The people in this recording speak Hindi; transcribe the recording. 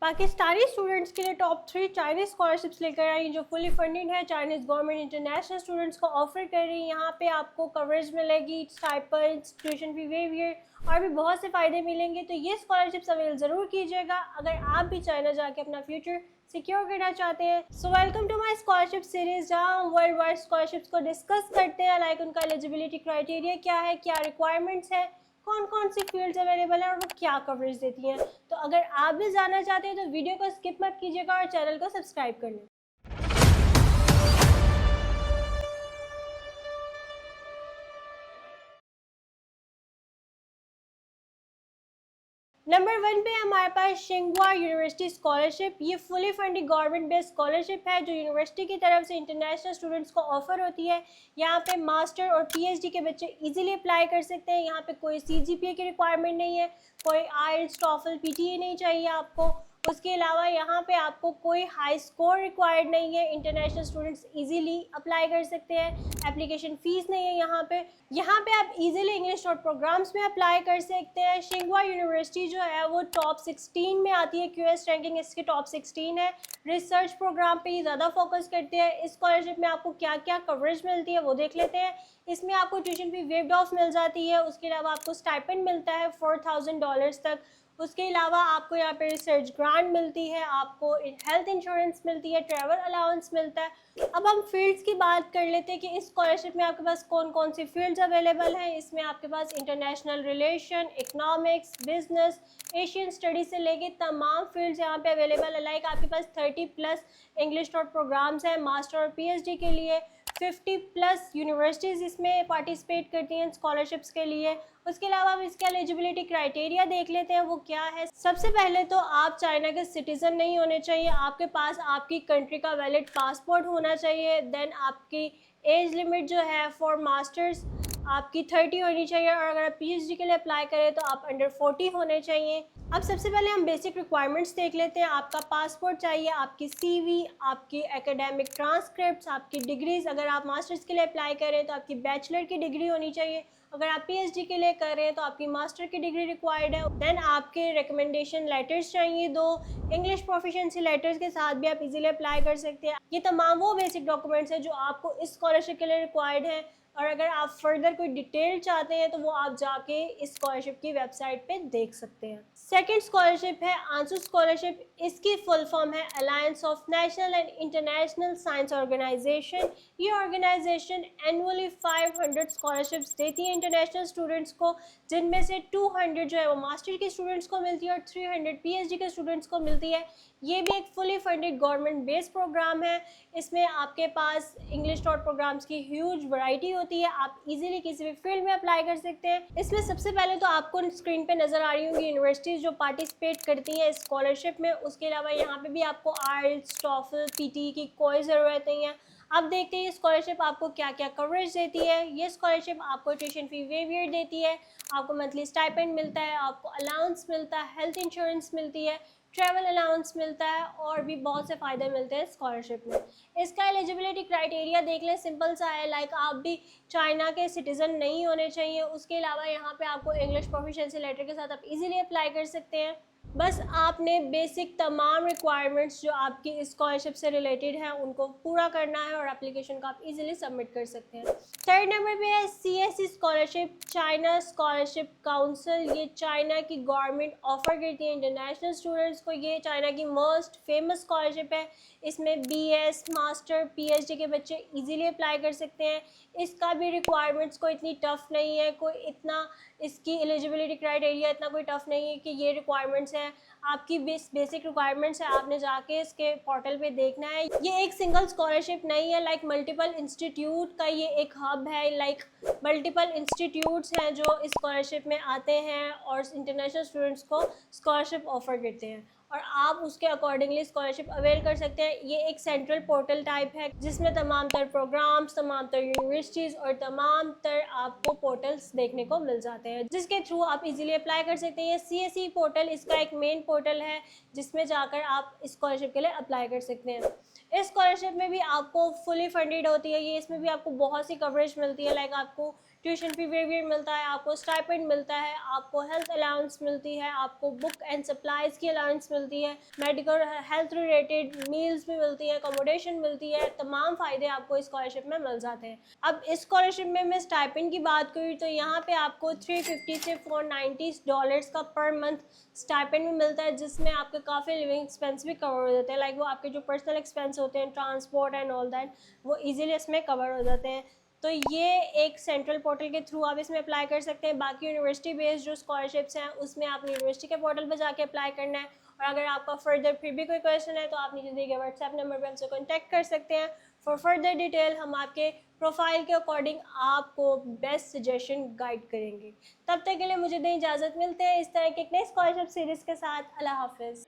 पाकिस्तानी स्टूडेंट्स के लिए टॉप 3 चाइनीज़ स्कॉलरशिप्स लेकर आई जो फुली फंडेड है। चाइनीज़ गवर्नमेंट इंटरनेशनल स्टूडेंट्स को ऑफर कर रही है। यहाँ पे आपको कवरेज मिलेगी, स्टाइपेंड्स, ट्यूशन फी वेवियर और भी बहुत से फ़ायदे मिलेंगे। तो ये स्कॉलरशिप्स अवेल ज़रूर कीजिएगा अगर आप भी चाइना जाके अपना फ्यूचर सिक्योर करना चाहते हैं। So welcome to my scholarship series, जहाँ हम वर्ल्ड वाइड स्कॉलरशिप्स को डिस्कस करते हैं, लाइक उनका एलिजिबिलिटी क्राइटेरिया क्या है, क्या रिक्वायरमेंट्स है, कौन कौन सी फील्ड्स अवेलेबल है और वो क्या कवरेज देती हैं। तो अगर आप भी जानना चाहते हैं तो वीडियो को स्किप मत कीजिएगा और चैनल को सब्सक्राइब कर लें। नंबर 1 पे हमारे पास शिंगुआ यूनिवर्सिटी स्कॉलरशिप। ये fully funded government based scholarship है जो यूनिवर्सिटी की तरफ से इंटरनेशनल स्टूडेंट्स को ऑफर होती है। यहाँ पे मास्टर और पीएचडी के बच्चे इजीली अप्लाई कर सकते हैं। यहाँ पे कोई सीजीपीए की रिक्वायरमेंट नहीं है, कोई आईएलटीएस टॉफल पीटीए नहीं चाहिए आपको। उसके अलावा यहाँ पे आपको कोई हाई स्कोर रिक्वायर्ड नहीं है। इंटरनेशनल स्टूडेंट्स इजीली अप्लाई कर सकते हैं। एप्लीकेशन फीस नहीं है यहाँ पे आप इजीली इंग्लिश शॉर्ट प्रोग्राम्स में अप्लाई कर सकते हैं। शिंगुआ यूनिवर्सिटी जो है वो टॉप 16 में आती है, क्यूएस रैंकिंग इसकी टॉप 16 है। रिसर्च प्रोग्राम पे ही ज़्यादा फोकस करते हैं। इस स्कॉलरशिप में आपको क्या क्या कवरेज मिलती है वो देख लेते हैं। इसमें आपको ट्यूशन फी वेव्ड ऑफ मिल जाती है। उसके अलावा आपको स्टाइपेंड मिलता है $4000 तक। उसके अलावा आपको यहाँ पे रिसर्च ग्रांट मिलती है, आपको हेल्थ इंश्योरेंस मिलती है, ट्रैवल अलाउंस मिलता है। अब हम फील्ड्स की बात कर लेते हैं कि इस स्कॉलरशिप में आपके पास कौन कौन सी फील्ड्स अवेलेबल हैं। इसमें आपके पास international relation, economics, business, Asian study से लेके तमाम फील्ड्स यहाँ पे अवेलेबल है। लाइक आपके पास 30+ इंग्लिश टॉट प्रोग्राम्स हैं मास्टर और पीएचडी के लिए। 50+ यूनिवर्सिटीज़ इसमें पार्टिसिपेट करती हैं स्कॉलरशिप्स के लिए। उसके अलावा हम इसका एलिजिबिलिटी क्राइटेरिया देख लेते हैं वो क्या है। सबसे पहले तो आप चाइना के सिटीज़न नहीं होने चाहिए, आपके पास आपकी कंट्री का वैलिड पासपोर्ट होना चाहिए। देन आपकी एज लिमिट जो है फॉर मास्टर्स आपकी 30 होनी चाहिए और अगर आप पीएचडी के लिए अप्लाई करें तो आप अंडर 40 होने चाहिए। अब सबसे पहले हम बेसिक रिक्वायरमेंट्स देख लेते हैं। आपका पासपोर्ट चाहिए, आपकी सीवी, आपकी एकेडमिक ट्रांसक्रिप्ट्स, आपकी डिग्रीज। अगर आप मास्टर्स के लिए अप्लाई करें तो आपकी बैचलर की डिग्री होनी चाहिए। अगर आप पीएचडी के लिए कर रहे हैं तो आपकी मास्टर की डिग्री रिक्वायर्ड है। देन आपके रिकमेंडेशन लेटर्स चाहिए 2। इंग्लिश प्रोफिशिएंसी लेटर्स के साथ भी आप इजीली अप्लाई कर सकते हैं। ये तमाम वो बेसिक डॉक्यूमेंट्स हैं जो आपको इस स्कॉलरशिप के लिए रिक्वायर्ड है। और अगर आप फर्दर कोई डिटेल चाहते हैं तो वो आप जाके इस स्कॉलरशिप की वेबसाइट पे देख सकते हैं। सेकंड स्कॉलरशिप है आंसू स्कॉलरशिप। इसकी फुल फॉर्म है alliance of national and international science organisation. ये ऑर्गेनाइजेशन एनुअली 500 स्कॉलरशिप्स देती है इंटरनेशनल स्टूडेंट्स को, जिनमें से 200 जो है वो मास्टर के स्टूडेंट्स को मिलती है और 300 पीएचडी के स्टूडेंट्स को मिलती है। ये भी एक fully funded government based programme है। इसमें आपके पास इंग्लिश टॉट प्रोग्राम्स की ह्यूज वैरायटी होती है, आप इजीली किसी भी फील्ड में अप्लाई कर सकते हैं। इसमें सबसे पहले तो आपको स्क्रीन पे नज़र आ रही होंगी यूनिवर्सिटीज़ जो पार्टिसिपेट करती हैं इस स्कॉलरशिप में। उसके अलावा यहाँ पे भी आपको आईएलटीएस टॉफल पीटी की कोई ज़रूरत नहीं है। अब देखते हैं स्कॉलरशिप आपको क्या क्या कवरेज देती है। ये स्कॉलरशिप आपको ट्यूशन फी वेवियर देती है, आपको मंथली स्टाइपेंड मिलता है, आपको अलाउंस मिलता है, हेल्थ इंश्योरेंस मिलती है, ट्रैवल अलाउंस मिलता है और भी बहुत से फ़ायदे मिलते हैं स्कॉलरशिप में। इसका एलिजिबिलिटी क्राइटेरिया देख लें, सिंपल सा है। लाइक आप भी चाइना के सिटीज़न नहीं होने चाहिए। उसके अलावा यहाँ पे आपको इंग्लिश प्रोफिशिएंसी लेटर के साथ आप इजीली अप्लाई कर सकते हैं। बस आपने बेसिक तमाम रिक्वायरमेंट्स जो आपकी स्कॉलरशिप से रिलेटेड हैं उनको पूरा करना है और एप्लीकेशन को आप इजीली सबमिट कर सकते हैं। थर्ड नंबर पे है CSC scholarship, China scholarship council. ये चाइना की गवर्नमेंट ऑफर करती है इंटरनेशनल स्टूडेंट्स को। ये चाइना की मोस्ट फेमस स्कॉलरशिप है। इसमें बीएस, मास्टर, पीएचडी के बच्चे इजीली अप्लाई कर सकते हैं। इसका भी रिक्वायरमेंट्स कोई इतनी टफ नहीं है, कोई इतना इसकी एलिजिबिलिटी क्राइटेरिया इतना कोई टफ नहीं है कि ये रिक्वायरमेंट्स हैं। आपकी बेसिक रिक्वायरमेंट्स है, आपने जाके इसके पोर्टल पे देखना है। ये एक सिंगल स्कॉलरशिप नहीं है, लाइक मल्टीपल इंस्टीट्यूट का ये एक हब है। लाइक मल्टीपल इंस्टीट्यूट्स हैं जो इस स्कॉलरशिप में आते हैं और इंटरनेशनल स्टूडेंट्स को स्कॉलरशिप ऑफर करते हैं और आप उसके अकॉर्डिंगली स्कॉलरशिप अवेल कर सकते हैं। ये एक सेंट्रल पोर्टल टाइप है जिसमें तमाम तर प्रोग्राम्स, तमाम तर यूनिवर्सिटीज़ और तमाम तर आपको पोर्टल्स देखने को मिल जाते हैं जिसके थ्रू आप इजीली अप्लाई कर सकते हैं। ये सीएससी पोर्टल इसका एक मेन पोर्टल है जिसमें जाकर आप स्कॉलरशिप के लिए अप्लाई कर सकते हैं। इस स्कॉलरशिप में भी आपको फुली फंडेड होती है ये, इसमें भी आपको बहुत सी कवरेज मिलती है। लाइक आपको ट्यूशन फी वेवियर मिलता है, आपको स्टाइपेंड मिलता है, आपको हेल्थ अलाउंस मिलती है, आपको बुक एंड सप्लाइज की अलाउंस मिलती है, मेडिकल हेल्थ रिलेटेड मील्स भी मिलती है, अकोमोडेशन मिलती है, तमाम फ़ायदे आपको स्कॉलरशिप में मिल जाते हैं। अब इस स्कॉलरशिप में मैं स्टाइपेंड की बात करूँ तो यहाँ पे आपको 350 से $490 का पर मंथ स्टाइपेंड भी मिलता है, जिसमें आपके काफ़ी लिविंग एक्सपेंस भी कवर हो जाते हैं। लाइक वो आपके जो पर्सनल एक्सपेंस होते हैं, ट्रांसपोर्ट एंड ऑल दैट, वो इजीली इसमें कवर हो जाते हैं। तो ये एक सेंट्रल पोर्टल के थ्रू आप इसमें अप्लाई कर सकते हैं। बाकी यूनिवर्सिटी बेस्ड जो स्कॉलरशिप्स हैं उसमें आपने यूनिवर्सिटी के पोर्टल पर जाके अप्लाई करना है। और अगर आपका फर्दर फिर भी कोई क्वेश्चन है तो आप नीचे दिए गए व्हाट्सएप नंबर पर हमसे कॉन्टैक्ट कर सकते हैं। फॉर फर्दर डिटेल हम आपके प्रोफाइल के अकॉर्डिंग आपको बेस्ट सजेशन गाइड करेंगे। तब तक के लिए मुझे दें इजाज़त, मिलते हैं इस तरह के एक नए स्कॉलरशिप सीरीज़ के साथ। अल्लाह हाफिज़।